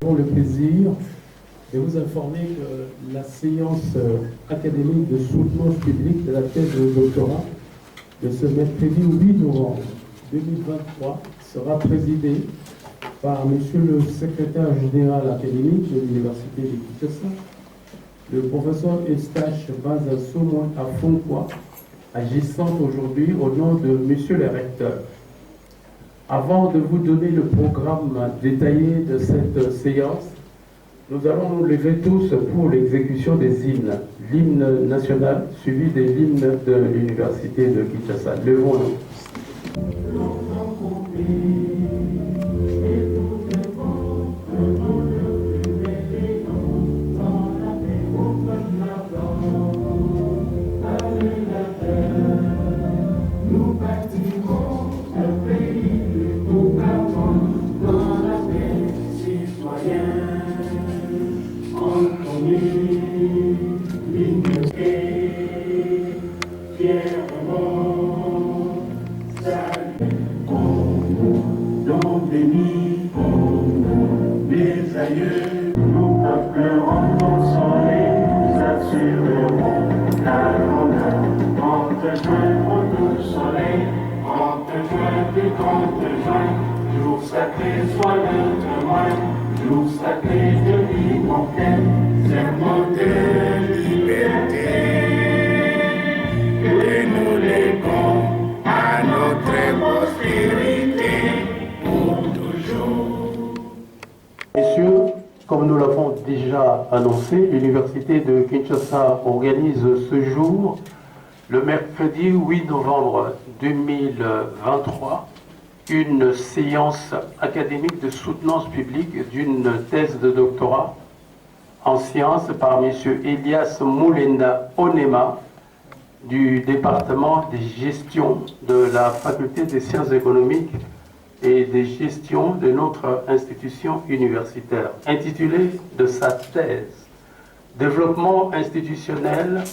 avons le plaisir de vous informer que la séance académique de soutenance publique de la thèse de doctorat de ce mercredi 8 novembre 2023 sera présidée par Monsieur le secrétaire général académique de l'Université de Kinshasa, le professeur Eustache Banza-Somoy Afunkwa, agissant aujourd'hui au nom de Monsieur le recteur. Avant de vous donner le programme détaillé de cette séance, nous allons nous lever tous pour l'exécution des hymnes. L'hymne national suivi de l'hymne de l'Université de Kinshasa. Levons-nous. Jour sacré soit le témoin, jour sacré de vie montaine, serment de liberté. Et nous léguons à notre postérité pour toujours. Messieurs, comme nous l'avons déjà annoncé, l'Université de Kinshasa organise ce jour, le mercredi 8 novembre 2023, une séance académique de soutenance publique d'une thèse de doctorat en sciences par M. Elias Moulenda Onema du département des gestions de la faculté des sciences économiques et des gestions de notre institution universitaire, intitulée de sa thèse « Développement institutionnel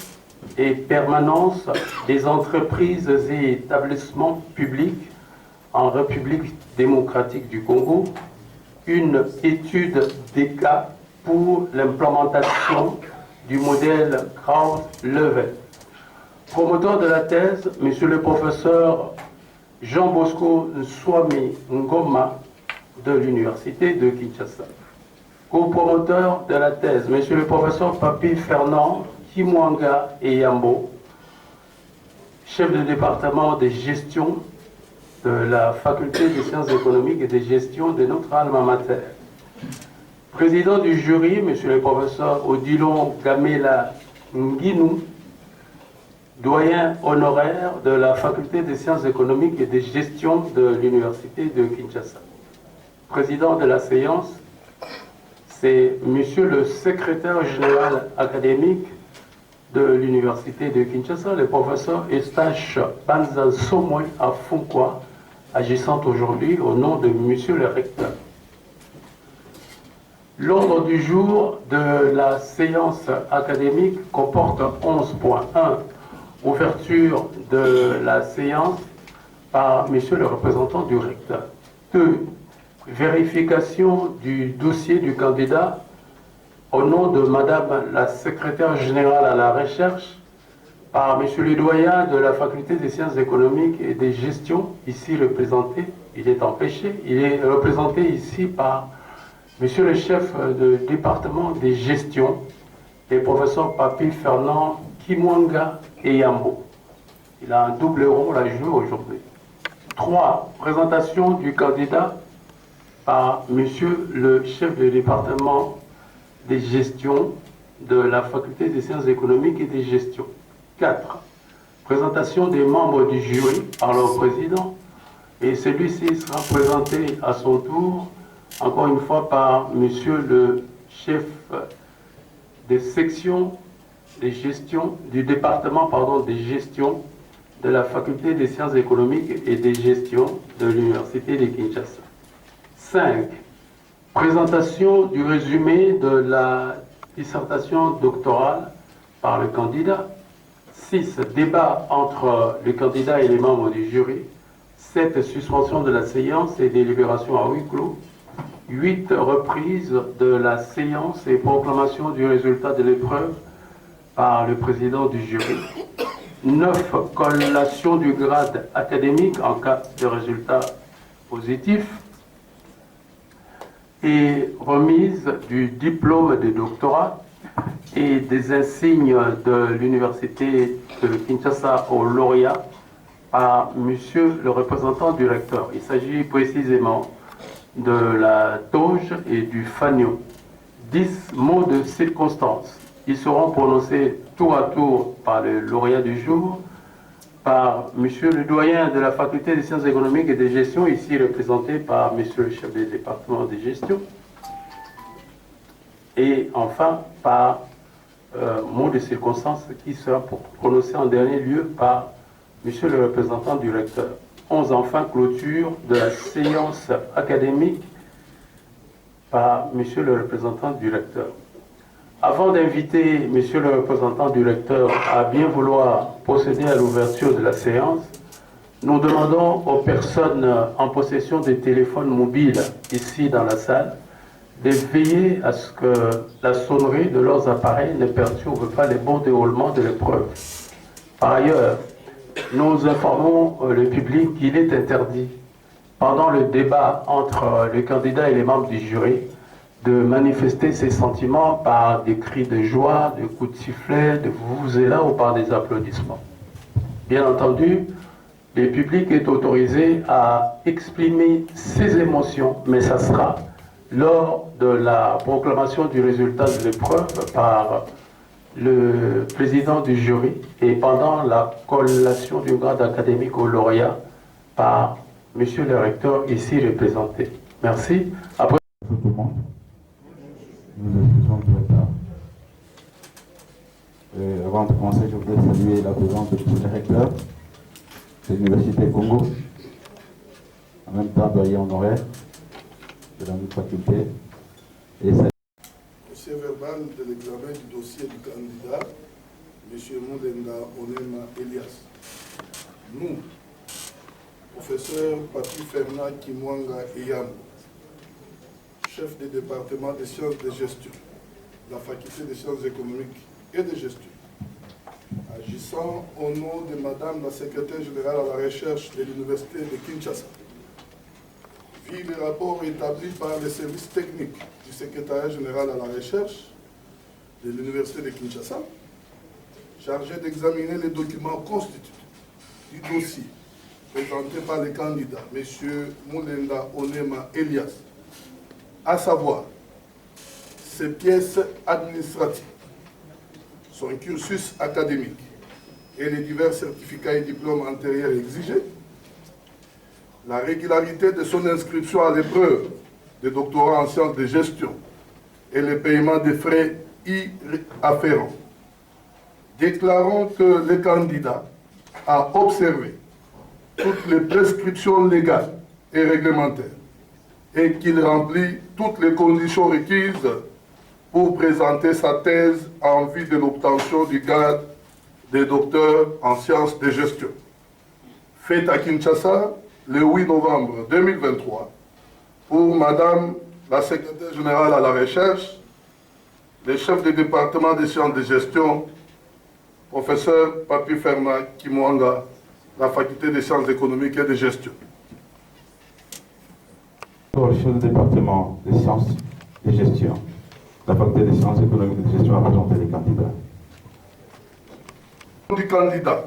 et permanence des entreprises et établissements publics en République démocratique du Congo, une étude des cas pour l'implémentation du modèle Kraut-Level. Promoteur de la thèse, Monsieur le professeur Jean Bosco Nswami Ngoma de l'Université de Kinshasa. Co-promoteur de la thèse, Monsieur le professeur Papi Fernand Kimwanga Eyambo, chef de département de gestion de la faculté des sciences économiques et de gestion de notre alma mater. Président du jury, Monsieur le professeur Odilon Gamela Nguinou, doyen honoraire de la faculté des sciences économiques et de gestion de l'Université de Kinshasa. Président de la séance, c'est Monsieur le secrétaire général académique de l'Université de Kinshasa, le professeur Eustache Banza-Somoy Afunkwa, agissant aujourd'hui au nom de Monsieur le recteur. L'ordre du jour de la séance académique comporte 11.1. Ouverture de la séance par Monsieur le représentant du recteur. 2. Vérification du dossier du candidat au nom de Madame la secrétaire générale à la recherche par Monsieur le doyen de la faculté des sciences économiques et des gestions, ici représenté, il est empêché, il est représenté ici par Monsieur le chef de département des gestions, le professeur Papi Fernand Kimwanga Eyambo. Il a un double rôle à jouer aujourd'hui. 3. Présentation du candidat par Monsieur le chef de département des gestions de la faculté des sciences économiques et des gestions. 4. Présentation des membres du jury par leur président, et celui-ci sera présenté à son tour, encore une fois, par Monsieur le chef des sections des gestions, du département des gestions de la faculté des sciences économiques et des gestions de l'Université de Kinshasa. 5. Présentation du résumé de la dissertation doctorale par le candidat. 6. Débat entre le candidat et les membres du jury. 7. Suspension de la séance et délibération à huis clos. 8 reprises de la séance et proclamation du résultat de l'épreuve par le président du jury, 9 collations du grade académique en cas de résultat positif et remise du diplôme de doctorat et des insignes de l'université de Kinshasa au lauréat par monsieur le représentant du recteur. Il s'agit précisément de la toge et du fanion. 10 mots de circonstance. Ils seront prononcés tour à tour par le lauréat du jour, par monsieur le doyen de la faculté des sciences économiques et de gestion, ici représenté par monsieur le chef du département de gestion, et enfin par mot de circonstance qui sera prononcé en dernier lieu par monsieur le représentant du recteur. 11 enfin clôture de la séance académique par monsieur le représentant du recteur. Avant d'inviter monsieur le représentant du recteur à bien vouloir procéder à l'ouverture de la séance, nous demandons aux personnes en possession des téléphones mobiles ici dans la salle de veiller à ce que la sonnerie de leurs appareils ne perturbe pas le bon déroulement de l'épreuve. Par ailleurs, nous informons le public qu'il est interdit, pendant le débat entre le candidat et les membres du jury, de manifester ses sentiments par des cris de joie, de coups de sifflet, de vuvuzela ou par des applaudissements. Bien entendu, le public est autorisé à exprimer ses émotions, mais ça sera lors de la proclamation du résultat de l'épreuve par le président du jury et pendant la collation du grade académique au lauréat par monsieur le recteur ici représenté. Merci. Après... Tout le monde. Nous excusons du retard. Avant de commencer, je voudrais saluer la présence de M. le recteur de l'Université Congo, en même temps doyen honoraire de la notre faculté. Et Procès verbal de l'examen du dossier du candidat, M. Moulenda Onema Elias. Nous, professeur Papi Fernand Kimwanga Eyam, chef du département des sciences de gestion, de la faculté des sciences économiques et de gestion, agissant au nom de Madame la secrétaire générale à la recherche de l'Université de Kinshasa, vu les rapports établis par les services techniques du secrétariat général à la recherche de l'Université de Kinshasa, chargé d'examiner les documents constitutifs du dossier présenté par le candidat, M. Moulenda Onema Elias, à savoir ses pièces administratives, son cursus académique et les divers certificats et diplômes antérieurs exigés, la régularité de son inscription à l'épreuve de doctorat en sciences de gestion et le paiement des frais y afférents. Déclarons que le candidat a observé toutes les prescriptions légales et réglementaires et qu'il remplit toutes les conditions requises pour présenter sa thèse en vue de l'obtention du grade de docteur en sciences de gestion. Faite à Kinshasa le 8 novembre 2023 pour Madame la secrétaire générale à la recherche, le chef du département des sciences de gestion, professeur Papi Fernand Kimwanga, la faculté des sciences économiques et de gestion. le chef du département des sciences de gestion, la faculté des sciences économiques et de gestion a présenté les candidats. Du candidat,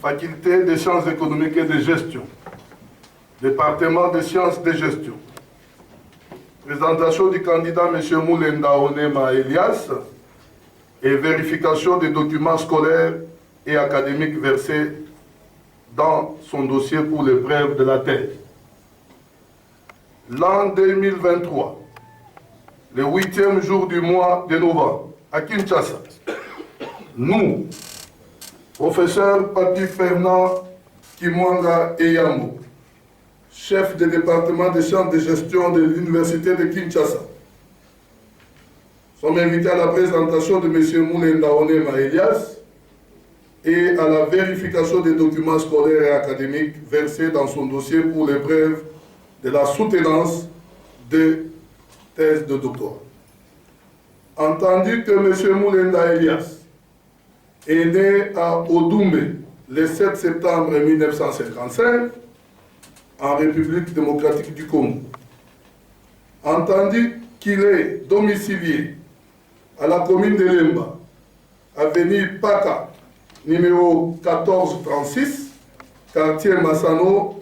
faculté des sciences économiques et de gestion, département des sciences de gestion. Présentation du candidat M. Moulenda Onema Elias et vérification des documents scolaires et académiques versés dans son dossier pour l'épreuve de la thèse. L'an 2023, le 8e jour du mois de novembre, à Kinshasa, nous, professeur Papi Fernand Kimwanga Eyambo, chef du département des sciences de gestion de l'Université de Kinshasa, sommes invités à la présentation de M. Moulenda Onema Elias et à la vérification des documents scolaires et académiques versés dans son dossier pour l'épreuve de la soutenance de thèse de doctorat. Entendu que M. Moulenda Elias est né à Odoumbé le 7 septembre 1955 en République démocratique du Congo. Entendu qu'il est domicilié à la commune de Lemba, avenue Paka, numéro 1436, quartier Massano,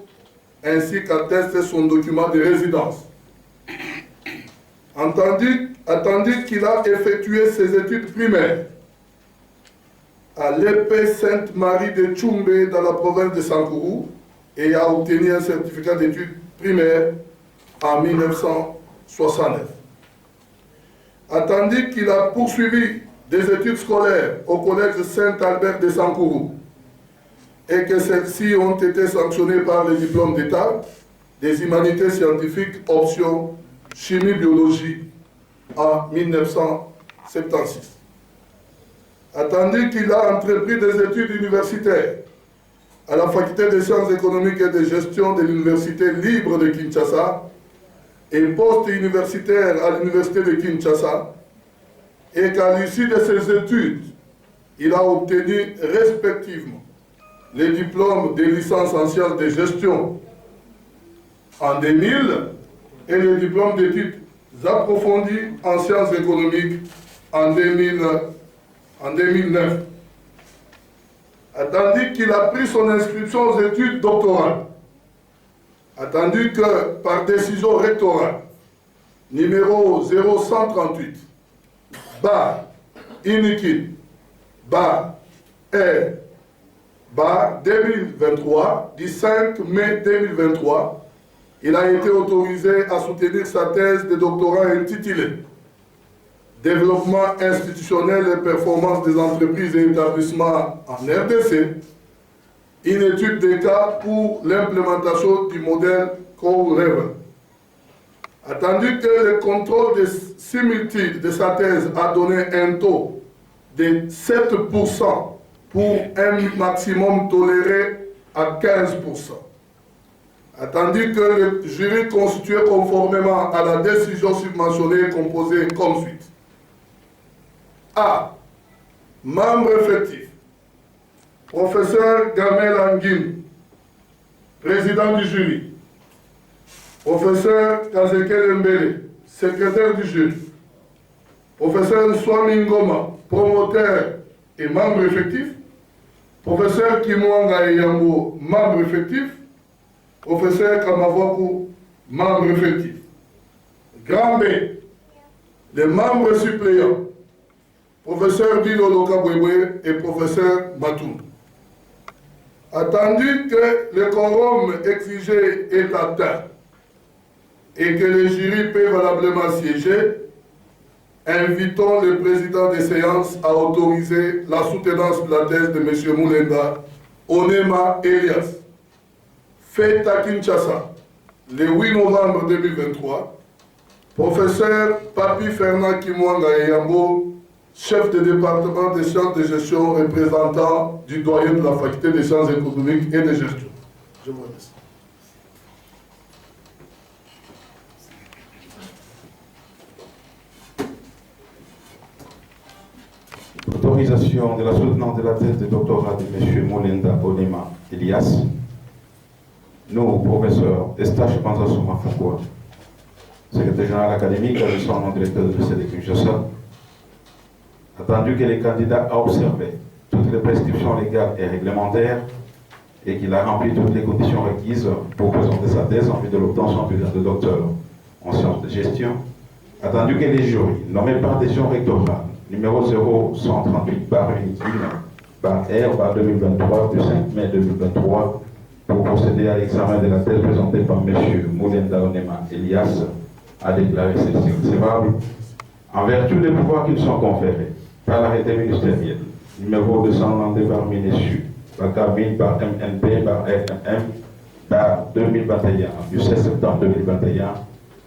ainsi qu'atteste son document de résidence. Attendu qu'il a effectué ses études primaires à l'épée Sainte-Marie de Tchoumbé dans la province de Sankourou et a obtenu un certificat d'études primaires en 1969. Attendu qu'il a poursuivi des études scolaires au collège Saint-Albert de Sankourou et que celles-ci ont été sanctionnées par le diplôme d'État des humanités scientifiques option chimie-biologie en 1976. Attendu qu'il a entrepris des études universitaires à la faculté des sciences économiques et de gestion de l'université libre de Kinshasa et post-universitaire à l'université de Kinshasa, et qu'à l'issue de ses études, il a obtenu respectivement les diplômes de licence en sciences de gestion en 2000 et le diplôme d'études approfondies en sciences économiques en 2009. Attendu qu'il a pris son inscription aux études doctorales, attendu que par décision rectorale numéro 0138 bar Inikin bar R bar 2023 du 5 mai 2023, il a été autorisé à soutenir sa thèse de doctorat intitulée Développement institutionnel et performance des entreprises et établissements en RDC, une étude des cas pour l'implémentation du modèle Co-Level. Attendu que le contrôle de similitude de sa thèse a donné un taux de 7% pour un maximum toléré à 15%. Attendu que le jury constitué conformément à la décision subventionnée est composé comme suit. A. Membre effectif. Professeur Gamel Anguim, président du jury. Professeur Kazekel Mbele, secrétaire du jury. Professeur Swami Ngoma, promoteur et membre effectif. Professeur Kimwanga Eyambo, membre effectif. Professeur Kamavoku, membre effectif. Grand B, les membres suppléants. Professeur Dilo Lokabwebwe et professeur Matoum. Attendu que le quorum exigé est atteint et que les jurys peuvent valablement siéger, invitons le président des séances à autoriser la soutenance de la thèse de M. Moulenda Onema Elias, faite à Kinshasa le 8 novembre 2023, professeur Papi Fernand Kimwanga Eyambo, chef de département des sciences de gestion, représentant du doyen de la faculté des sciences économiques et de gestion. Je vous remercie. Autorisation de la soutenance de la thèse de doctorat de M. Moulenda Onema Elias. Nous, professeurs Estache Banzasouma Foucault, secrétaire général académique, avec son nom directeur de l'Université de Kinshasa, attendu que le candidat a observé toutes les prescriptions légales et réglementaires et qu'il a rempli toutes les conditions requises pour présenter sa thèse en vue de l'obtention du grade de docteur en sciences de gestion, attendu que les jurys, nommés par décision rectorale, numéro 0138/R 2023 du 5 mai 2023, pour procéder à l'examen de la thèse présentée par M. Moulenda Onema Elias, a déclaré celle-ci recevable en vertu des pouvoirs qui sont conférés par l'arrêté ministériel numéro 292 par MINESU, par cabine par MNP, par FMM, par 2021, du 16 septembre 2021,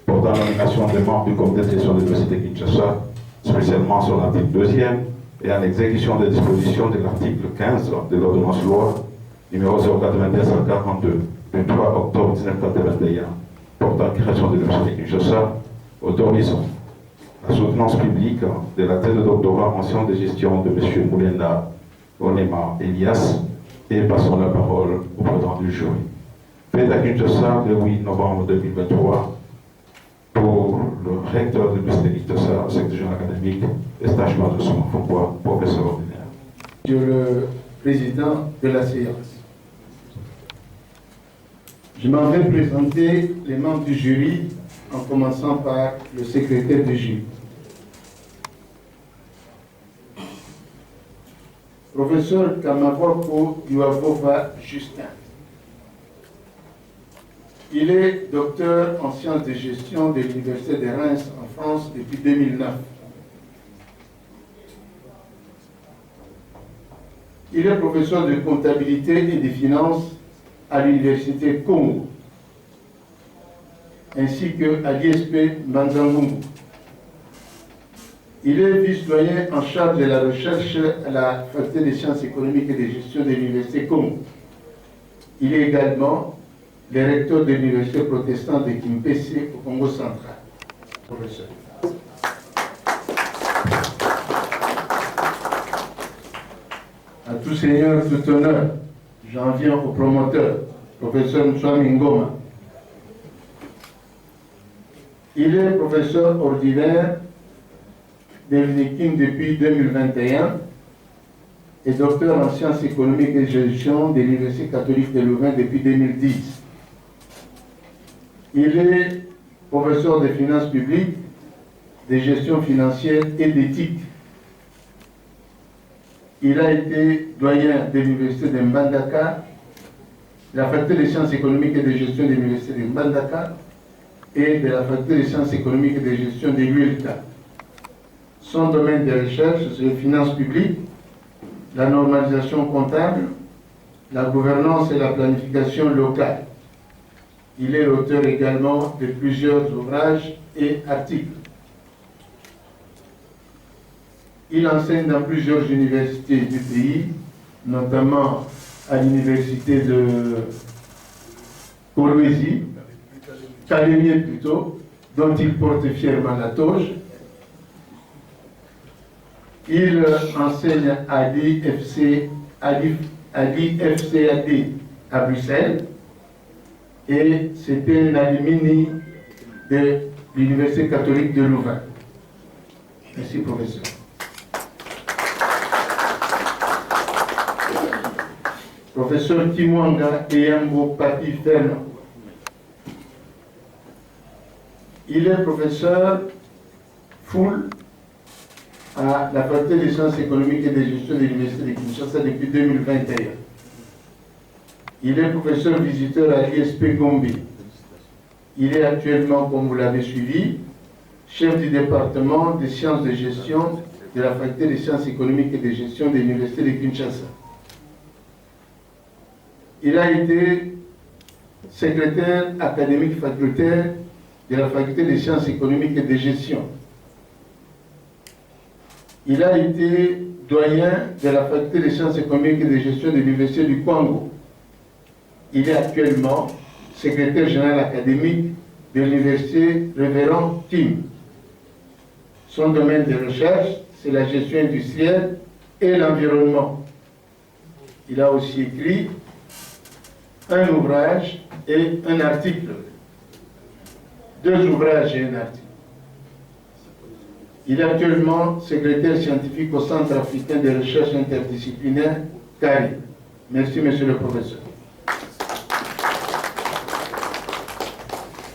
portant nomination des membres du comité de gestion de l'Université de Kinshasa, spécialement sur l'article 2e et en exécution des dispositions de l'article 15 de l'ordonnance loi numéro 091-42 du 3 octobre 1981 portant création de l'Université de Kinshasa, autorisant la soutenance publique de la thèse de doctorat en sciences de gestion de M. Moulenda Onema Elias et passons la parole au président du jury. Fait à Kinshasa le 8 novembre 2023 pour le recteur de l'Université de Kinshasa, secteur académique, et stagiaire de son Foucault, professeur ordinaire. Monsieur le président de la séance, je m'en vais présenter les membres du jury en commençant par le secrétaire du jury. Professeur Kamavoko Yuavova Justin. Il est docteur en sciences de gestion de l'Université de Reims en France depuis 2009. Il est professeur de comptabilité et de finances à l'Université Congo, ainsi qu'à l'ISP Manzangungu. Il est vice-doyen en charge de la recherche à la faculté des sciences économiques et de gestion de l'Université Congo. Il est également le recteur de l'Université protestante de Kimpese au Congo central. Professeur. À tout seigneur, tout honneur, j'en viens au promoteur, professeur Mtswami Ngoma. Il est professeur ordinaire de l'UNIKIN depuis 2021 et docteur en sciences économiques et gestion de l'Université catholique de Louvain depuis 2010. Il est professeur de finances publiques, de gestion financière et d'éthique. Il a été doyen de l'Université de Mbandaka, la faculté des sciences économiques et de gestion de l'Université de Mbandaka et de la faculté des sciences économiques et de gestion de l'UELTA. Son domaine de recherche, c'est les finances publiques, la normalisation comptable, la gouvernance et la planification locale. Il est l'auteur également de plusieurs ouvrages et articles. Il enseigne dans plusieurs universités du pays, notamment à l'université de Kolwezi, Calémier plutôt, dont il porte fièrement la toge. Il enseigne à l'IFCAD à Bruxelles et c'était un alumni de l'Université catholique de Louvain. Merci, professeur. Professeur Kimwanga Eyambo Papi Fernand. Il est professeur full à la faculté des sciences économiques et de gestion de l'Université de Kinshasa depuis 2021. Il est professeur visiteur à l'ISP Gombe. Il est actuellement, comme vous l'avez suivi, chef du département des sciences de gestion de la faculté des sciences économiques et de gestion de l'Université de Kinshasa. Il a été secrétaire académique facultaire de la faculté des sciences économiques et de gestion. Il a été doyen de la faculté des sciences économiques et de gestion de l'Université du Congo. Il est actuellement secrétaire général académique de l'Université Révérend Tim. Son domaine de recherche, c'est la gestion industrielle et l'environnement. Il a aussi écrit un ouvrage et un article. 2 ouvrages et un article. Il est actuellement secrétaire scientifique au Centre africain de recherche interdisciplinaire, CARI. Merci, monsieur le professeur.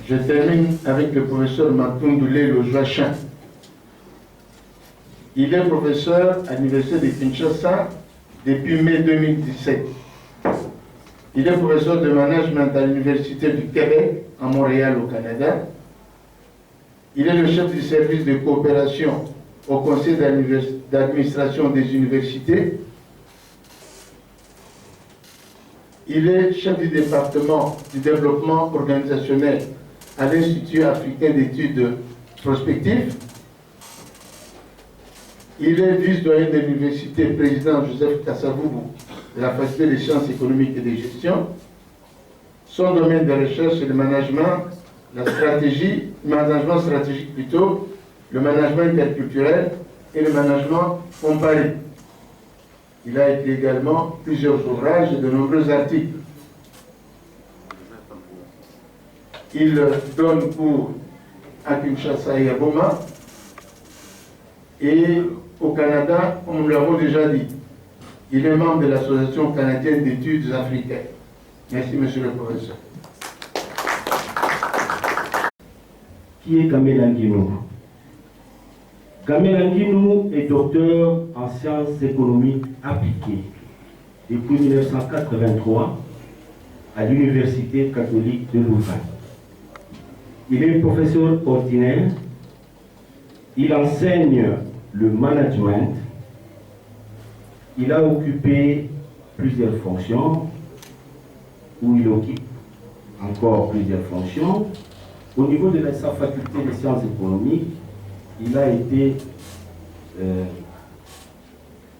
Je termine avec le professeur Matundoulé Lojouachin. Il est professeur à l'Université de Kinshasa depuis mai 2017. Il est professeur de management à l'Université du Québec, à Montréal, au Canada. Il est le chef du service de coopération au conseil d'administration des universités. Il est chef du département du développement organisationnel à l'Institut africain d'études prospectives. Il est vice-doyen de l'université président Joseph Kasavubu de la faculté des sciences économiques et de gestion. Son domaine de recherche est le management la stratégie, management stratégique plutôt, le management interculturel et le management comparé. Il a écrit également plusieurs ouvrages et de nombreux articles. Il donne cours à Kinshasa et à Goma, et au Canada, comme nous l'avons déjà dit. Il est membre de l'Association canadienne d'études africaines. Merci, monsieur le professeur. Qui est Kamel Nguinou? Kamel Nguinou est docteur en sciences économiques appliquées depuis 1983 à l'Université catholique de Louvain. Il est professeur ordinaire, il enseigne le management, il a occupé plusieurs fonctions, où il occupe encore plusieurs fonctions. Au niveau de sa faculté des sciences économiques, il a été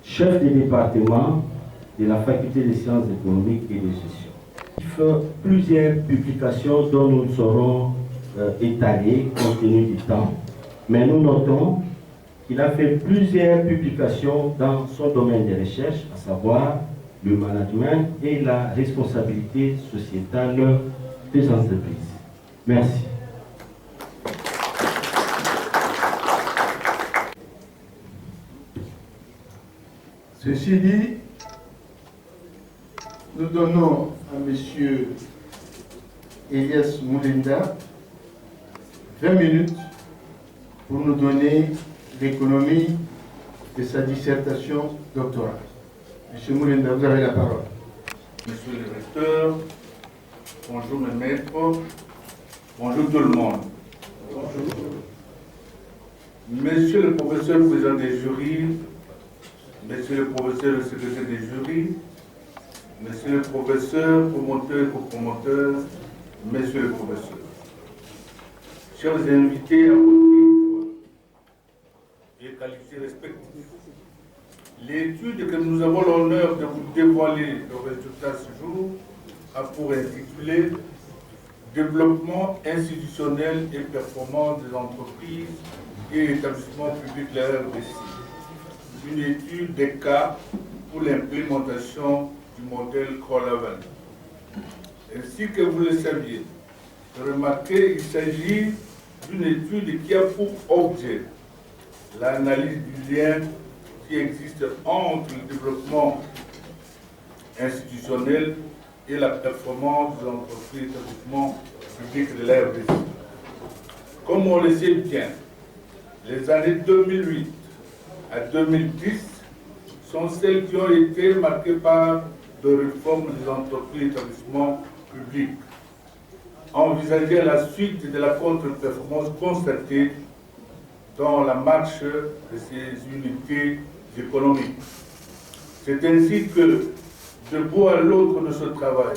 chef de département de la faculté des sciences économiques et de gestion. Il fait plusieurs publications dont nous serons étalés compte tenu du temps, mais nous notons qu'il a fait plusieurs publications dans son domaine de recherche, à savoir le management et la responsabilité sociétale des entreprises. Merci. Ceci dit, nous donnons à M. Elias Moulinda 20 minutes pour nous donner l'économie de sa dissertation doctorale. M. Moulinda, vous avez la parole. Monsieur le recteur, bonjour mes maîtres, bonjour tout le monde. Bonjour. Monsieur le professeur président des jurys, monsieur le professeur le secrétaire des jurys, monsieur le professeur promoteur et copromoteur, monsieur le professeur, chers invités à vos titres et qualités respectifs, l'étude que nous avons l'honneur de vous dévoiler le résultat ce jour a pour intitulé Développement institutionnel et performance des entreprises et établissements publics de la RDC. Une étude des cas pour l'implémentation du modèle Kroloven. Ainsi que vous le saviez, remarquez, il s'agit d'une étude qui a pour objet l'analyse du lien qui existe entre le développement institutionnel et la performance des entreprises et établissements publics de la RDC. Comme on le sait bien, les années 2008 à 2010 sont celles qui ont été marquées par de réformes des entreprises et établissements publics, envisagées à la suite de la contre-performance constatée dans la marche de ces unités économiques. C'est ainsi que, de bout à l'autre de ce travail,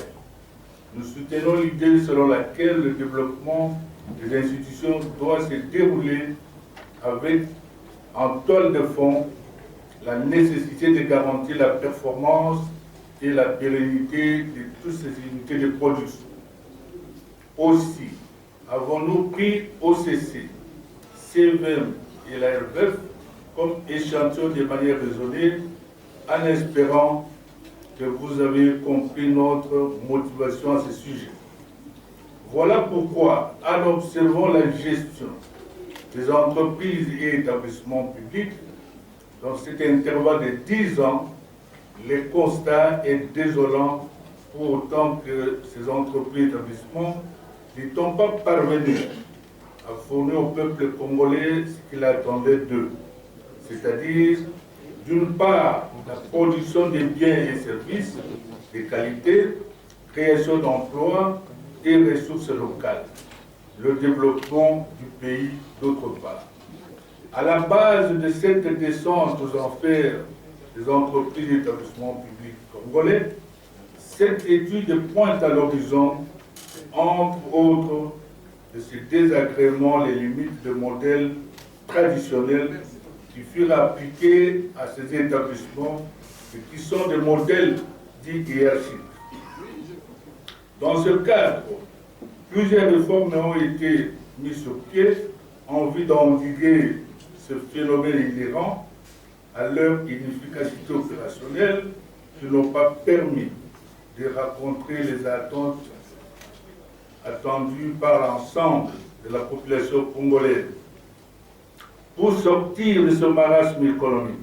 nous soutenons l'idée selon laquelle le développement des institutions doit se dérouler avec en toile de fond la nécessité de garantir la performance et la pérennité de toutes ces unités de production. Aussi, avons-nous pris OCC, CVM et la RVF comme échantillon de manière raisonnée, en espérant que vous avez compris notre motivation à ce sujet. Voilà pourquoi, en observant la gestion des entreprises et établissements publics, dans cet intervalle de 10 ans, le constat est désolant pour autant que ces entreprises et établissements n'étant pas parvenus à fournir au peuple congolais ce qu'il attendait d'eux, c'est-à-dire, d'une part, la production des biens et services de qualité, création d'emplois et ressources locales, le développement du pays d'autre part. À la base de cette descente aux enfers des entreprises et établissements publics congolais, cette étude pointe à l'horizon, entre autres, de ces désagréments, les limites de modèles traditionnels qui furent appliqués à ces établissements et qui sont des modèles dits hiérarchiques. Dans ce cadre, Plusieurs réformes ont été mises sur pied en vue d'endiguer ce phénomène inhérent à leur inefficacité opérationnelle qui n'ont pas permis de rencontrer les attentes attendues par l'ensemble de la population congolaise. Pour sortir de ce marasme économique,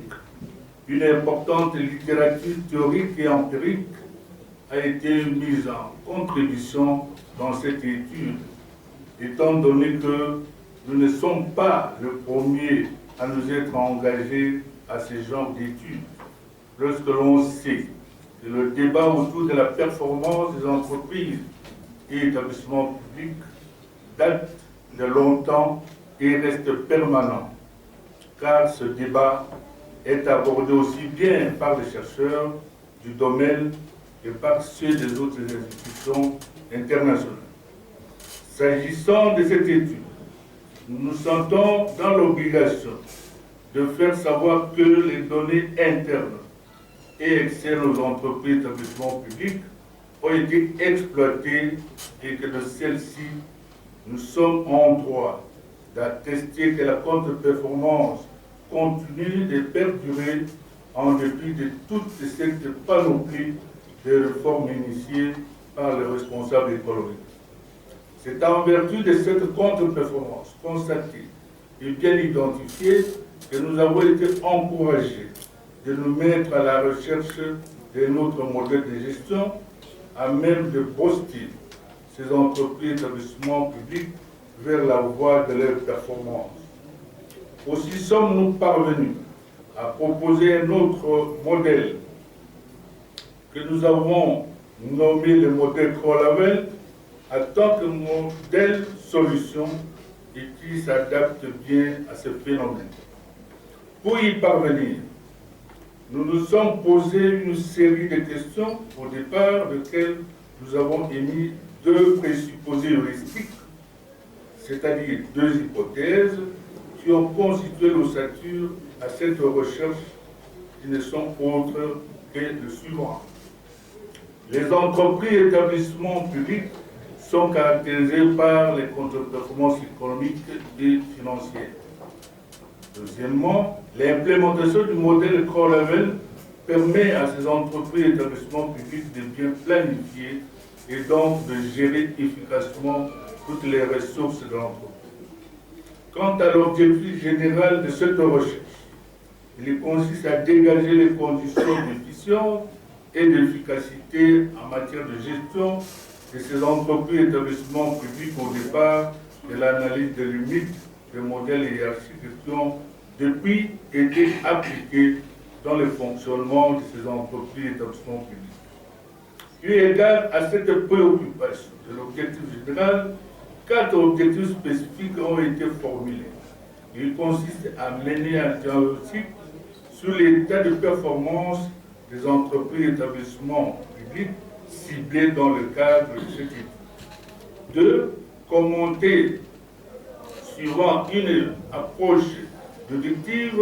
une importante littérature théorique et empirique a été mise en contribution dans cette étude, étant donné que nous ne sommes pas le premier à nous être engagés à ce genre d'études. Lorsque l'on sait que le débat autour de la performance des entreprises et établissements publics date de longtemps et reste permanent, car ce débat est abordé aussi bien par les chercheurs du domaine que par ceux des autres institutions internationales. S'agissant de cette étude, nous nous sentons dans l'obligation de faire savoir que les données internes et externes aux entreprises et établissements publics ont été exploitées et que de celles-ci, nous sommes en droit d'attester que la contre-performance continue de perdurer en dépit de toute cette panoplie de réformes initiées par les responsables économiques. C'est en vertu de cette contre-performance constatée et bien identifiée que nous avons été encouragés de nous mettre à la recherche de notre modèle de gestion à même de poster ces entreprises et établissements publics vers la voie de leur performance. Aussi sommes-nous parvenus à proposer un autre modèle que nous avons nommé le modèle Krolavel en tant que modèle solution et qui s'adapte bien à ce phénomène. Pour y parvenir, nous nous sommes posé une série de questions au départ desquelles nous avons émis deux présupposés heuristiques, c'est-à-dire deux hypothèses qui ont constitué l'ossature à cette recherche qui ne sont autres que le suivant. Les entreprises et établissements publics sont caractérisés par les contre-performances économiques et financières. Deuxièmement, l'implémentation du modèle Core-Level permet à ces entreprises et établissements publics de bien planifier et donc de gérer efficacement toutes les ressources de l'entreprise. Quant à l'objectif général de cette recherche, il consiste à dégager les conditions d'efficience et d'efficacité en matière de gestion de ces entreprises et établissements publics au départ de l'analyse des limites des modèles hiérarchiques qui ont depuis été appliqués dans le fonctionnement de ces entreprises et établissements publics. Eu égard à cette préoccupation de l'objectif général, 4 objectifs spécifiques ont été formulés. Il consiste à mener un diagnostic sur l'état de performance des entreprises et établissements publics ciblés dans le cadre de cette étude. 2. Commenter, suivant une approche déductive,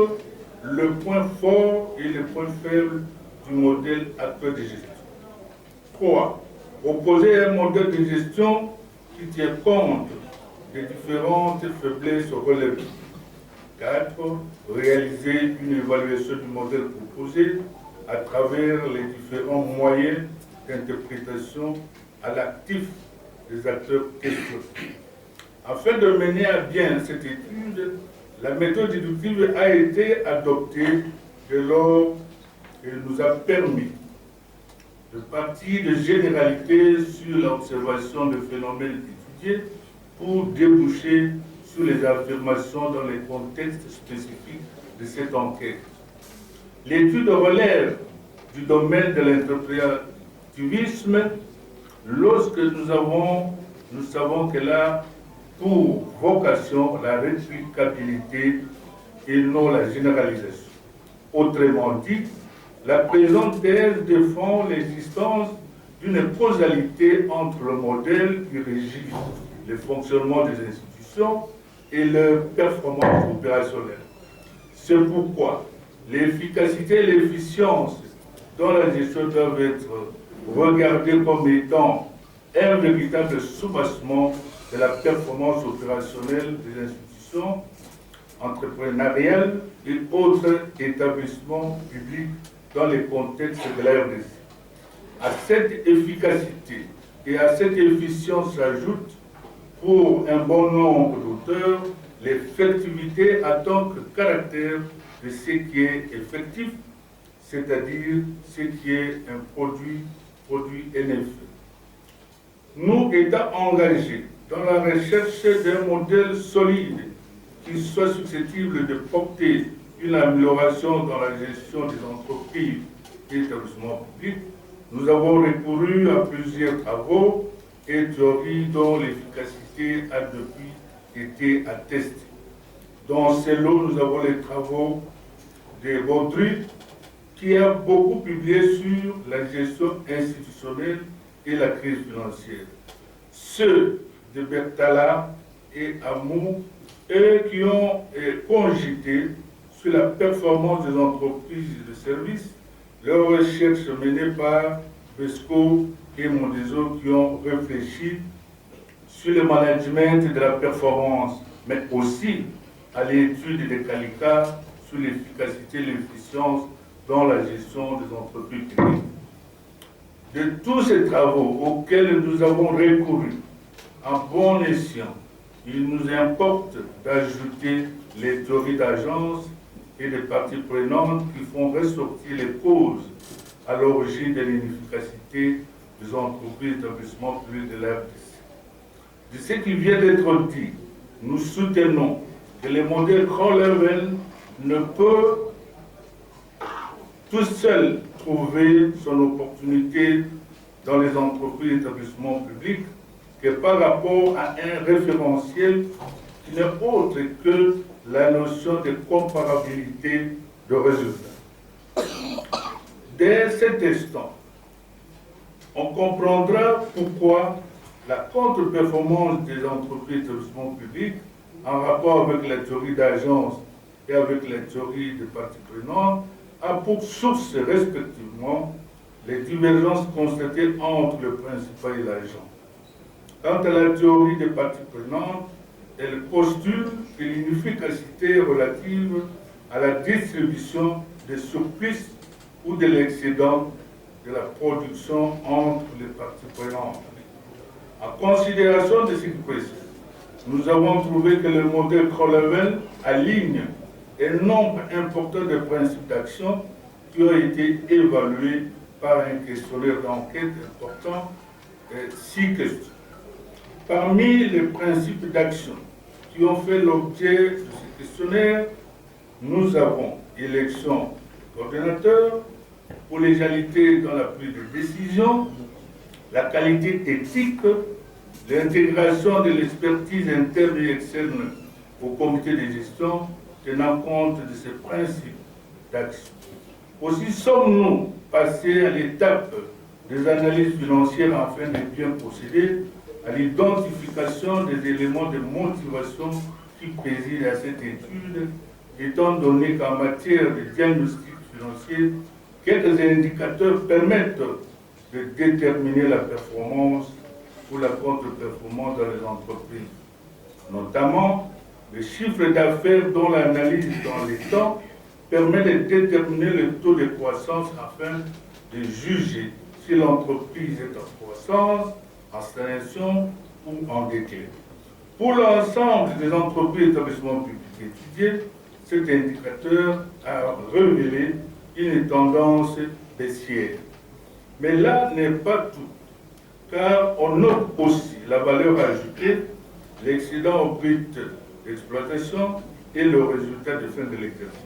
le point fort et le point faible du modèle actuel de gestion. 3. Proposer un modèle de gestion qui tient compte des différentes faiblesses relevées. 4. Réaliser une évaluation du modèle proposé à travers les différents moyens d'interprétation à l'actif des acteurs questionnés. Afin de mener à bien cette étude, la méthode déductive a été adoptée dès lors qu'elle nous a permis de partir de généralités sur l'observation de phénomènes étudiés pour déboucher sur les affirmations dans les contextes spécifiques de cette enquête. L'étude relève du domaine de l'interprétativisme lorsque nous savons qu'elle a pour vocation la réplicabilité et non la généralisation. Autrement dit, la présente thèse défend l'existence d'une causalité entre le modèle qui régit le fonctionnement des institutions et leur performance opérationnelle. C'est pourquoi l'efficacité et l'efficience dans la gestion doivent être regardées comme étant un véritable soubassement de la performance opérationnelle des institutions entrepreneuriales et autres établissements publics dans les contextes de la RDC. À cette efficacité et à cette efficience s'ajoute, pour un bon nombre d'auteurs, l'effectivité en tant que caractère de ce qui est effectif, c'est-à-dire ce qui est un produit NFE. Nous étant engagés dans la recherche d'un modèle solide qui soit susceptible de porter une amélioration dans la gestion des entreprises et établissements publics, nous avons recouru à plusieurs travaux et théories dont l'efficacité a depuis été attestée. Dans ces lots, nous avons les travaux de Baudry, qui a beaucoup publié sur la gestion institutionnelle et la crise financière. Ceux de Bertala et Amou, eux qui ont cogité sur la performance des entreprises et des services, leurs recherches menées par Besco et Mondezo qui ont réfléchi sur le management de la performance, mais aussi à l'étude des qualificats sur l'efficacité et l'efficience dans la gestion des entreprises publiques. De tous ces travaux auxquels nous avons recouru, en bon escient, il nous importe d'ajouter les théories d'agence et des parties prenantes qui font ressortir les causes à l'origine de l'inefficacité des entreprises et établissements publics de la RDC. De ce qui vient d'être dit, nous soutenons que le modèle grand level ne peut tout seul trouver son opportunité dans les entreprises et établissements publics que par rapport à un référentiel qui n'est autre que la notion de comparabilité de résultats. Dès cet instant, on comprendra pourquoi la contre-performance des entreprises et établissements publics en rapport avec la théorie d'agence et avec la théorie des parties prenantes a pour source respectivement les divergences constatées entre le principal et l'agent. Quant à la théorie des parties prenantes, elle postule que l'inefficacité relative à la distribution des surplus ou de l'excédent de la production entre les parties prenantes. En considération de ce qui précède, nous avons trouvé que le modèle Crowell aligne un nombre important de principes d'action qui ont été évalués par un questionnaire d'enquête important, 6 questions. Parmi les principes d'action qui ont fait l'objet de ce questionnaire, nous avons élection coordonnateur, collégialité dans la prise de décision, la qualité éthique, l'intégration de l'expertise interne et externe au comité de gestion, tenant compte de ces principes d'action. Aussi sommes-nous passés à l'étape des analyses financières afin de bien procéder à l'identification des éléments de motivation qui président à cette étude, étant donné qu'en matière de diagnostic financier, quelques indicateurs permettent de déterminer la performance ou la contre-performance dans les entreprises, notamment le chiffre d'affaires dont l'analyse dans les temps permet de déterminer le taux de croissance afin de juger si l'entreprise est en croissance, en stagnation ou en déclin. Pour l'ensemble des entreprises et établissements publics étudiés, cet indicateur a révélé une tendance baissière. Mais là n'est pas tout, car on note aussi la valeur ajoutée, l'excédent brut d'exploitation et le résultat de fin de l'exercice.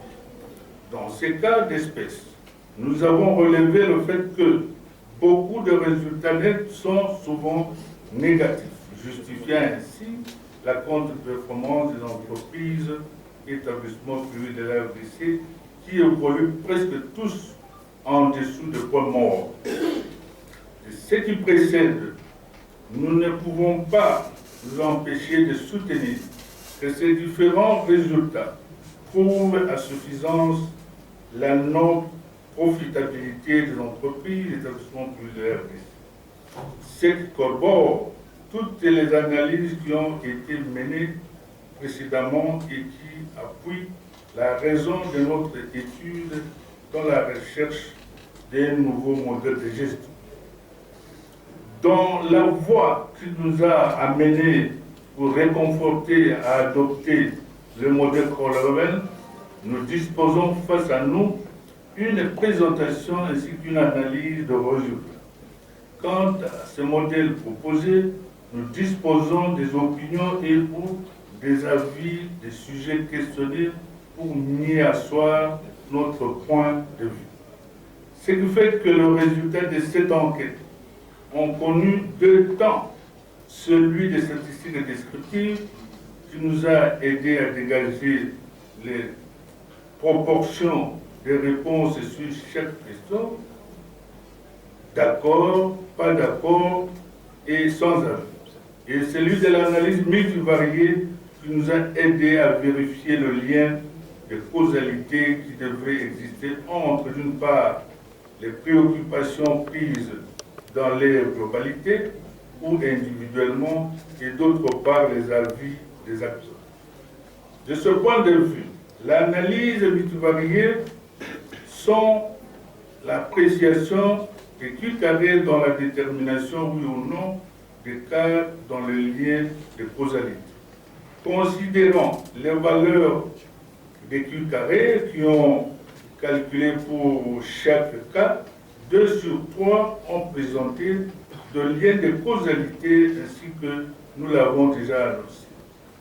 Dans ces cas d'espèce, nous avons relevé le fait que beaucoup de résultats nets sont souvent négatifs, justifiant ainsi la contre-performance des entreprises et établissements publics de la RDC qui évoluent presque tous en dessous de points morts. De ce qui précède, nous ne pouvons pas nous empêcher de soutenir que ces différents résultats prouvent à suffisance la non-profitabilité des entreprises et établissements publics de la RDC. ce qui corrobore toutes les analyses qui ont été menées précédemment et qui appuient la raison de notre étude dans la recherche d'un nouveau modèle de gestion. Dans la voie qui nous a amenés pour réconforter à adopter le modèle Kroloven, nous disposons face à nous une présentation ainsi qu'une analyse de résultats. Quant à ce modèle proposé, nous disposons des opinions et ou des avis des sujets questionnés pour mieux asseoir notre point de vue. Ce qui fait que le résultat de cette enquête ont connu deux temps, celui des statistiques descriptives qui nous a aidé à dégager les proportions des réponses sur chaque question, d'accord, pas d'accord et sans avis. Et celui de l'analyse multivariée qui nous a aidé à vérifier le lien de causalité qui devrait exister entre, d'une part, les préoccupations prises dans leur globalité ou individuellement, et d'autre part, les avis des acteurs. De ce point de vue, l'analyse multivariée sont l'appréciation des Q-carrés dans la détermination, oui ou non, des cas dans le lien de causalité. Considérant les valeurs des Q-carrés qui ont calculé pour chaque cas, 2 sur 3 ont présenté de liens de causalité ainsi que nous l'avons déjà annoncé.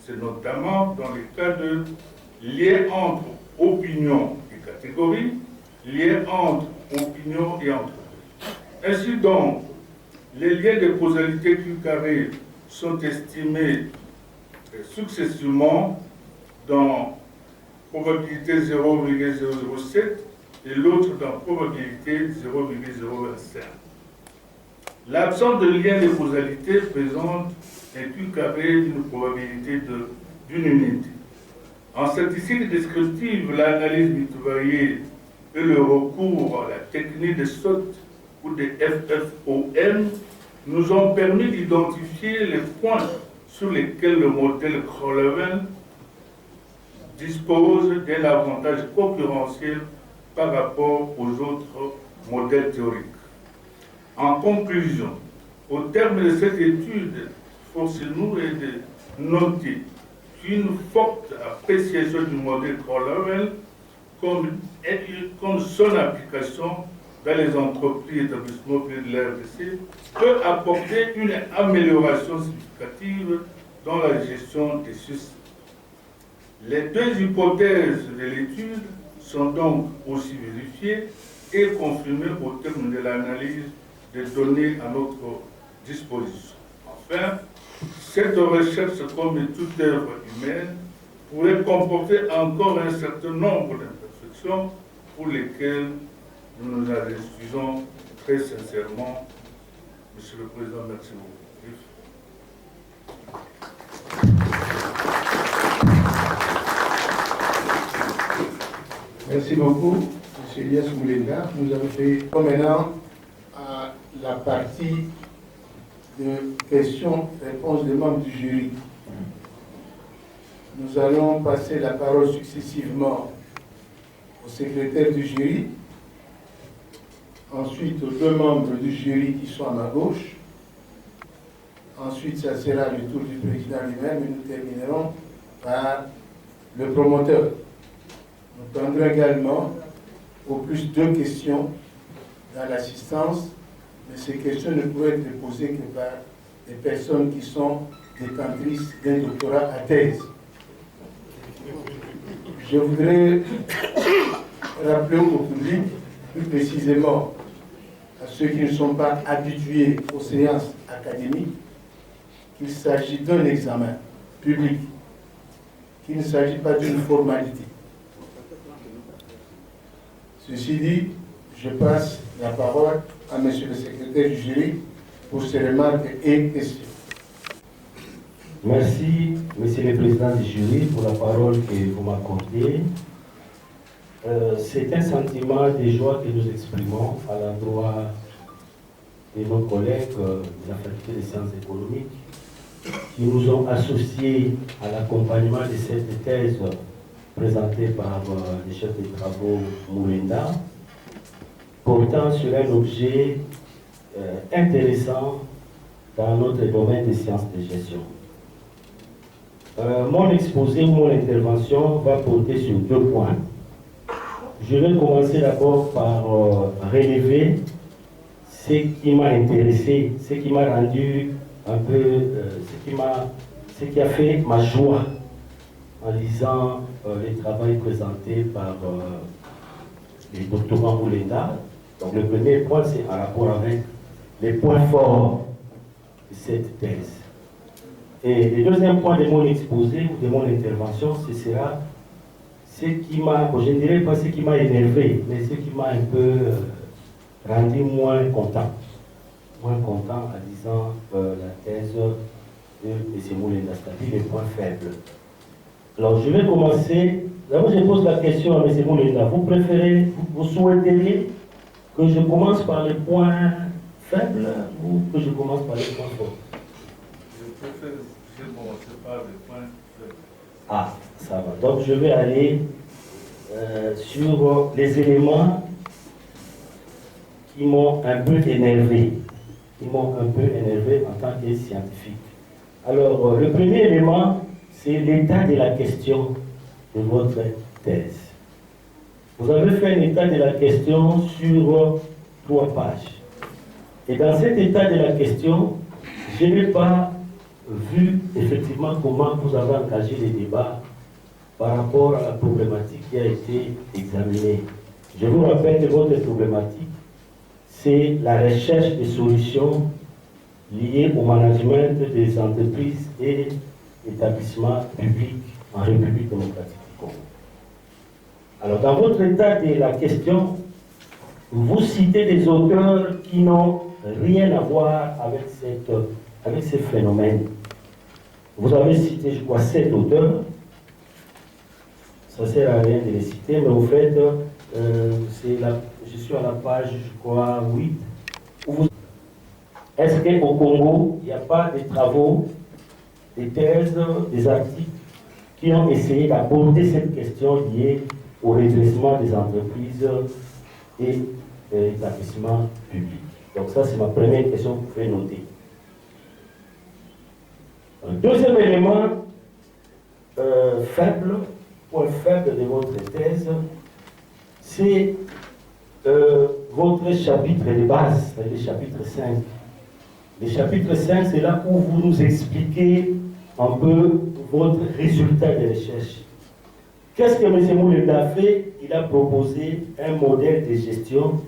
C'est notamment dans les cas de liens entre opinion et catégorie, liens entre opinion et entreprise. Ainsi donc, les liens de causalité Q-carré sont estimés successivement dans probabilité 0,007 et l'autre dans probabilité 0,025. L'absence de lien de causalité présente un Q-carré d'une probabilité d'une unité. En statistique descriptive, l'analyse multivariée et le recours à la technique de SWOT ou de FFOM nous ont permis d'identifier les points sur lesquels le modèle Kroloven dispose d'un avantage concurrentiel par rapport aux autres modèles théoriques. En conclusion, au terme de cette étude, forcez-nous de noter qu'une forte appréciation du modèle Kroloven comme son application dans les entreprises et établissements privés de la RDC peut apporter une amélioration significative dans la gestion des systèmes. Les deux hypothèses de l'étude sont donc aussi vérifiées et confirmées au terme de l'analyse des données à notre disposition. Enfin, cette recherche, comme toute œuvre humaine, pourrait comporter encore un certain nombre d'imperfections pour lesquelles nous nous en excusons très sincèrement. Monsieur le Président, merci beaucoup. Merci beaucoup, M. Elias Moulenga. Nous avons fait maintenant à la partie de questions-réponses des membres du jury. Nous allons passer la parole successivement au secrétaire du jury, ensuite aux deux membres du jury qui sont à ma gauche, ensuite ça sera le tour du président lui-même et nous terminerons par le promoteur. Nous prendrons également au plus 2 questions dans l'assistance, mais ces questions ne pourraient être posées que par des personnes qui sont détentrices d'un doctorat à thèse. Je voudrais rappeler au public, plus précisément à ceux qui ne sont pas habitués aux séances académiques, qu'il s'agit d'un examen public, qu'il ne s'agit pas d'une formalité. Ceci dit, je passe la parole à M. le secrétaire du jury pour ses remarques et questions. Merci, Monsieur le Président du jury, pour la parole que vous m'accordez. C'est un sentiment de joie que nous exprimons à l'endroit et nos collègues de la faculté des sciences économiques qui nous ont associés à l'accompagnement de cette thèse présentée par le chef des travaux Moulenda, portant sur un objet intéressant dans notre domaine des sciences de gestion. Mon exposé ou mon intervention va porter sur 2 points. Je vais commencer d'abord par relever ce qui m'a intéressé, ce qui m'a rendu un peu, ce qui a fait ma joie en lisant les travaux présentés par les doctorants Moulenda. Donc le premier point, c'est en rapport avec les points forts de cette thèse. Et le deuxième point de mon exposé ou de mon intervention, ce sera ce qui m'a, je ne dirais pas ce qui m'a énervé, mais ce qui m'a un peu rendu moins content en lisant la thèse de M. Moulenda, c'est-à-dire les points faibles. Alors je vais commencer, d'abord je pose la question à M. Moulenda, vous préférez, vous souhaiteriez que je commence par les points faibles ou que je commence par les points forts? Je préfère commencer par les points faibles. Ah, ça va. Donc je vais aller sur les éléments qui m'ont un peu énervé. En tant que scientifique. Alors, le premier élément, c'est l'état de la question de votre thèse. Vous avez fait un état de la question sur 3 pages. Et dans cet état de la question, je n'ai pas vu effectivement comment vous avez engagé les débats par rapport à la problématique qui a été examinée. Je vous rappelle que votre problématique, c'est la recherche de solutions liées au management des entreprises et établissements publics en République démocratique du Congo. Alors, dans votre état de la question, vous citez des auteurs qui n'ont rien à voir avec ces phénomènes. Vous avez cité, je crois, 7 auteurs. Ça ne sert à rien de les citer, mais au fait, je suis à la page, je crois, 8. Est-ce qu'au Congo, il n'y a pas de travaux, des thèses, des articles qui ont essayé d'aborder cette question liée au redressement des entreprises et des établissements publics? Donc ça, c'est ma première question que vous pouvez noter. Un deuxième élément point faible de votre thèse, c'est votre chapitre de base, le chapitre 5. Le chapitre 5, c'est là où vous nous expliquez un peu votre résultat de recherche. Qu'est-ce que M. Moulenda a fait? Il a proposé un modèle de gestion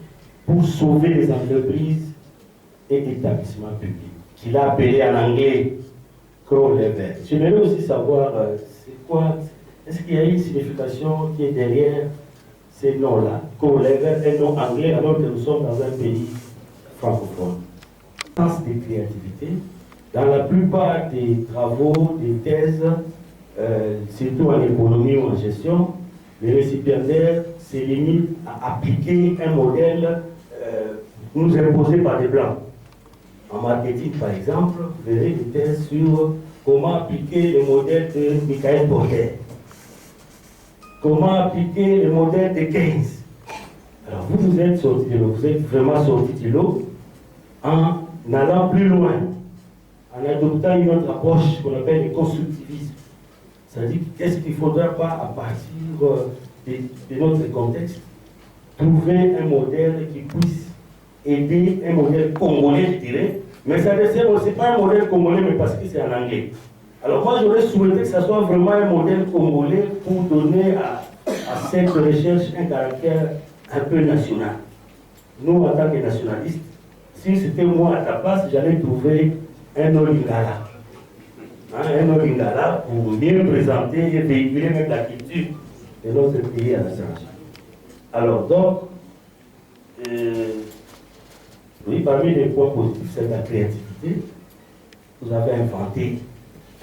pour sauver les entreprises et établissements publics, qu'il a appelé en anglais Crow Level. J'aimerais aussi savoir, c'est quoi, est-ce qu'il y a une signification qui est derrière ces noms-là, Crow Level, un nom anglais, alors que nous sommes dans un pays francophone? Sens de créativité. Dans la plupart des travaux, des thèses, surtout en économie ou en gestion, les récipiendaires se limitent à appliquer un modèle nous imposé par les Blancs. En marketing, par exemple, vous verrez des thèses sur comment appliquer le modèle de Michael Porter, comment appliquer le modèle de Keynes. Alors vous êtes sorti de l'eau, vous êtes vraiment sorti de l'eau en allant plus loin, en adoptant une autre approche qu'on appelle le constructivisme. C'est-à-dire qu'est-ce qu'il ne faudra pas, à partir de notre contexte, trouver un modèle qui puisse aider, un modèle congolais, je dirais, mais ça ne c'est pas un modèle congolais, mais parce que c'est en anglais. Alors moi, j'aurais souhaité que ça soit vraiment un modèle congolais pour donner à cette recherche un caractère un peu national. Nous, en tant que nationalistes, si c'était moi à ta place, j'allais trouver un Olingala. Un Olingala pour mieux présenter et véhiculer même la culture de notre pays à l'étranger. Alors donc, oui, parmi les points positifs, c'est la créativité. Vous avez inventé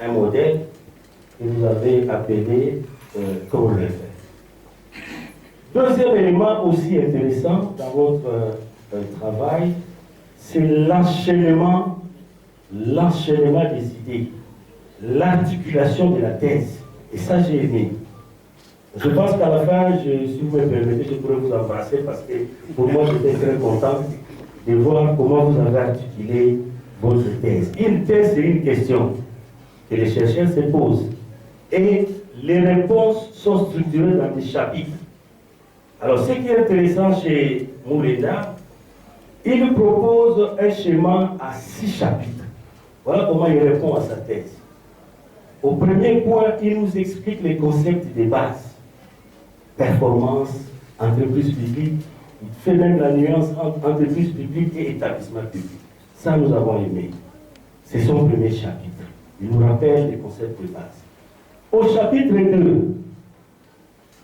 un modèle que vous avez appelé Crow Level. Deuxième élément aussi intéressant dans votre travail, c'est l'enchaînement des idées, l'articulation de la thèse. Et ça, j'ai aimé. Je pense qu'à la fin, si vous me permettez, je pourrais vous embrasser parce que pour moi, j'étais très content de voir comment vous avez articulé votre thèse. Une thèse, c'est une question que les chercheurs se posent. Et les réponses sont structurées dans des chapitres. Alors, ce qui est intéressant chez Moulenda, il propose un schéma à 6 chapitres. Voilà comment il répond à sa thèse. Au premier point, il nous explique les concepts de base. Performance, entreprise publique, il fait même la nuance entre entreprise publique et établissement public. Ça, nous avons aimé. C'est son premier chapitre. Il nous rappelle les concepts de base. Au chapitre 2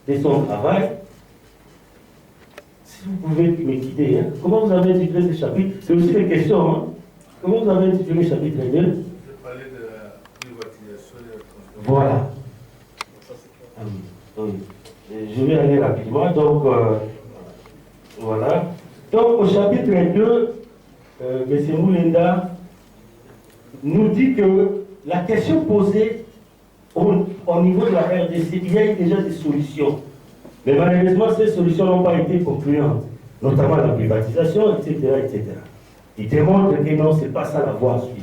de son travail, si vous pouvez me guider, hein, comment vous avez intitulé ce chapitre? C'est aussi des questions. Hein? Comment vous avez intitulé le chapitre 2? Je parlais de la privatisation et de la transformation. Voilà. Je vais aller rapidement. Donc, voilà. Donc, au chapitre 2, M. Moulenda nous dit que la question posée au niveau de la RDC, il y a eu déjà des solutions. Mais malheureusement, ces solutions n'ont pas été concluantes, notamment la privatisation, etc. etc. Il démontre que non, ce n'est pas ça la voie à suivre.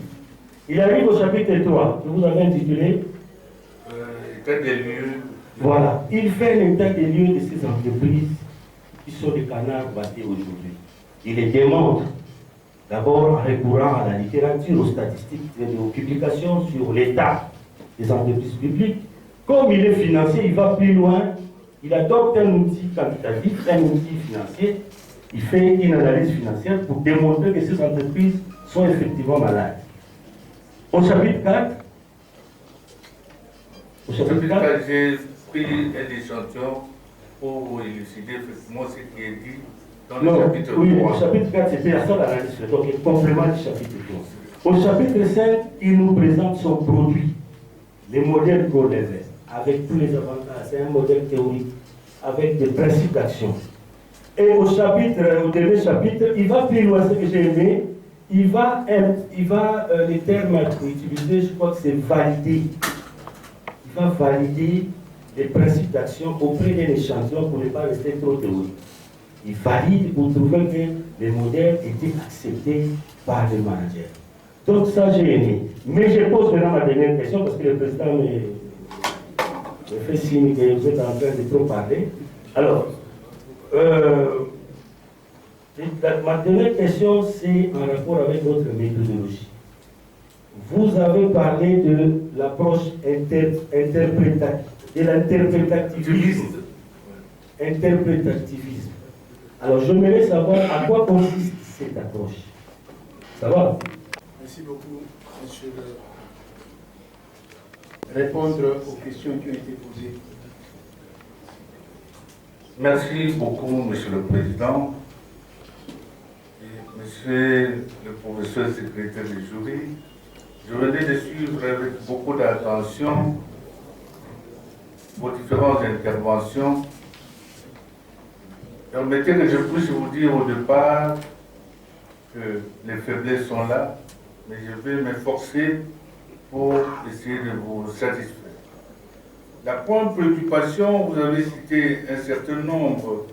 Il arrive au chapitre 3, que vous avez intitulé État des lieux. Voilà, il fait l'état des lieux de ces entreprises qui sont des canards battus aujourd'hui. Il les démontre d'abord en recourant à la littérature, aux statistiques, aux publications sur l'état des entreprises publiques. Comme il est financier, il va plus loin, il adopte un outil quantitatif, un outil financier, il fait une analyse financière pour démontrer que ces entreprises sont effectivement malades. Au chapitre 4, j'ai pris un échantillon pour élucider effectivement ce qui est dit dans le chapitre 3. Oui, le chapitre 4, c'était la seule analyse, donc le complément du chapitre 3. Au chapitre 5, il nous présente son produit, les modèles Golever, avec tous les avantages. C'est un modèle théorique, avec des principes d'action. Et au dernier chapitre, il va plus loin, ce que j'ai aimé, les termes utilisés, je crois que c'est valider. Il va valider les principes d'action auprès d'un échantillon pour ne pas rester trop théorique. Il valide pour trouver que les modèles étaient acceptés par les managers. Donc ça, j'ai aimé. Mais je pose maintenant ma dernière question parce que le président me fait signe que vous êtes en train de trop parler. Alors, ma dernière question, c'est en rapport avec votre méthodologie. Vous avez parlé de l'approche de l'interprétativisme. Interprétativisme. Alors, j'aimerais savoir à quoi consiste cette approche. Ça va? Merci beaucoup, monsieur répondre aux questions qui ont été posées. Merci beaucoup, Monsieur le Président, et Monsieur le professeur secrétaire du jury. Je venais de suivre avec beaucoup d'attention vos différentes interventions. Permettez que je puisse vous dire au départ que les faiblesses sont là, mais je vais m'efforcer pour essayer de vous satisfaire. La première préoccupation, vous avez cité un certain nombre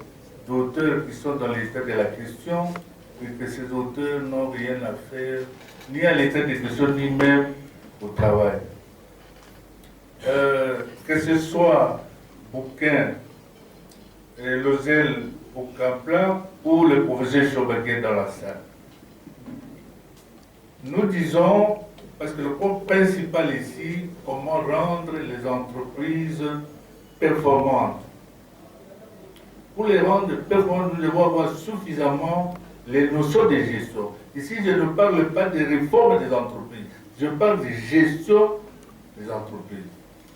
d'auteurs qui sont dans l'état de la question et que ces auteurs n'ont rien à faire ni à l'état des questions ni même au travail. Que ce soit Bouquin, Lozel au Camplan ou le professeur Chobaguet dans la salle. Nous disons, parce que le point principal ici, comment rendre les entreprises performantes. Pour les rendre performantes, nous devons avoir suffisamment les notions de gestion. Ici, je ne parle pas de réforme des entreprises, je parle de gestion des entreprises.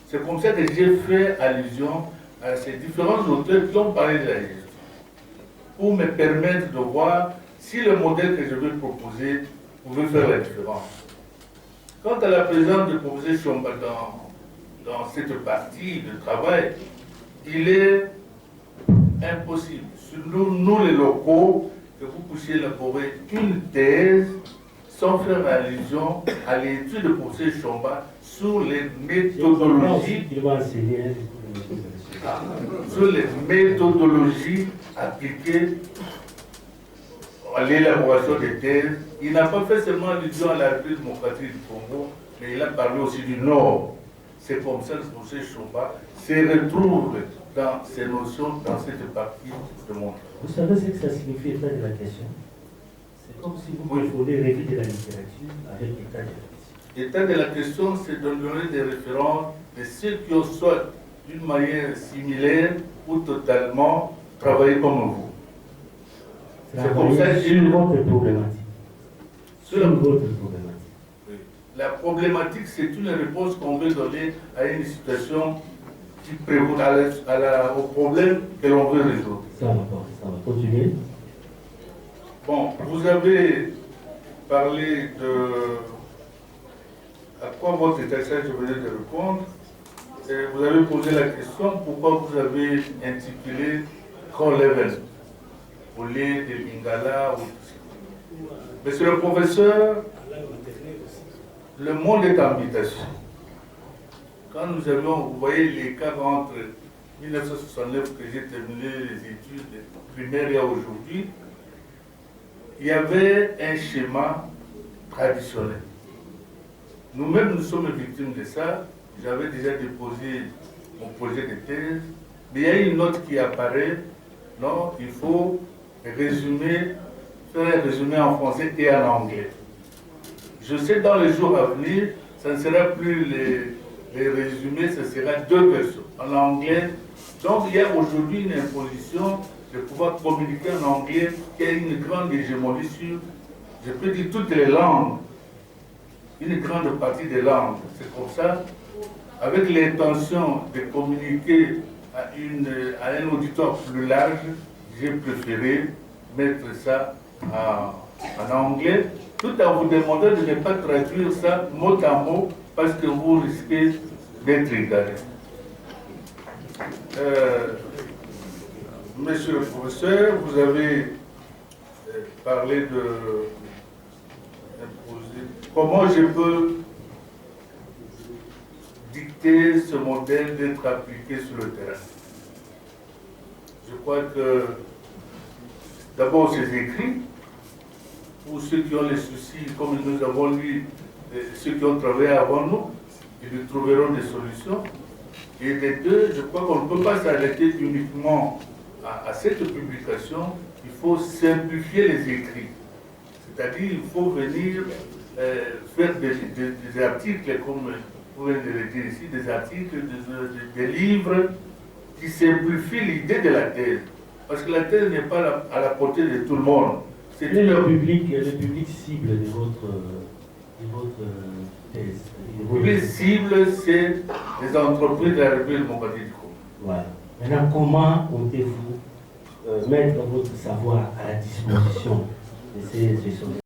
C'est comme ça que j'ai fait allusion à ces différents auteurs qui ont parlé de la gestion, pour me permettre de voir si le modèle que je vais proposer pouvait faire la différence. Quant à la présence de professeur Chomba dans cette partie de travail, il est impossible, nous les locaux, que vous puissiez élaborer une thèse sans faire allusion à l'étude de professeur Chomba sur les méthodologies, appliquées à l'élaboration des thèses. Il n'a pas fait seulement allusion à la République démocratique du Congo, mais il a parlé aussi du Nord. C'est comme ça que le professeur Chomba se retrouve dans ces notions, dans cette partie du monde. Vous savez ce que ça signifie, état de la question? C'est comme si vous confondez revue de la littérature avec état de la question. État de la question, c'est de donner des références de ceux qui ont soit d'une manière similaire ou totalement travaillé comme vous. C'est comme ça que sur votre problématique. Sur votre problématique. Oui. La problématique, c'est une réponse qu'on veut donner à une situation qui prévaut au problème que l'on veut résoudre. Ça va continuer. Bon, vous avez parlé de à quoi votre détachage venait de répondre. Et vous avez posé la question pourquoi vous avez intitulé Call-Level au lieu de Lingala. Monsieur le professeur, le monde est en mutation. Quand nous avions, vous voyez l'écart entre 1969 que j'ai terminé les études primaires et aujourd'hui, il y avait un schéma traditionnel. Nous-mêmes, nous sommes victimes de ça. J'avais déjà déposé mon projet de thèse, mais il y a une note qui apparaît. Non, il faut résumer, faire un résumé en français et en anglais. Je sais dans les jours à venir, ça ne sera plus les résumés, ce sera 2 versions en anglais. Donc il y a aujourd'hui une imposition de pouvoir communiquer en anglais qui a une grande hégémonie sur, je peux dire, toutes les langues, une grande partie des langues. C'est comme ça, avec l'intention de communiquer à un auditoire plus large, j'ai préféré mettre ça en anglais, tout en vous demandant de ne pas traduire ça mot à mot, parce que vous risquez d'être égaré. Monsieur le professeur, vous avez parlé de comment je peux dicter ce modèle d'être appliqué sur le terrain. Je crois que d'abord ces écrits, pour ceux qui ont les soucis, comme nous avons lu, ceux qui ont travaillé avant nous, ils trouveront des solutions. Et les deux, je crois qu'on ne peut pas s'arrêter uniquement à cette publication, il faut simplifier les écrits. C'est-à-dire qu'il faut venir faire des articles, comme vous venez de le dire ici, des articles, des livres qui simplifient l'idée de la thèse. Parce que la thèse n'est pas à la portée de tout le monde. C'est le public cible de votre thèse. Le public cible, c'est les entreprises de la République démocratique du Congo. Voilà. Maintenant, comment comptez-vous mettre votre savoir à la disposition de ces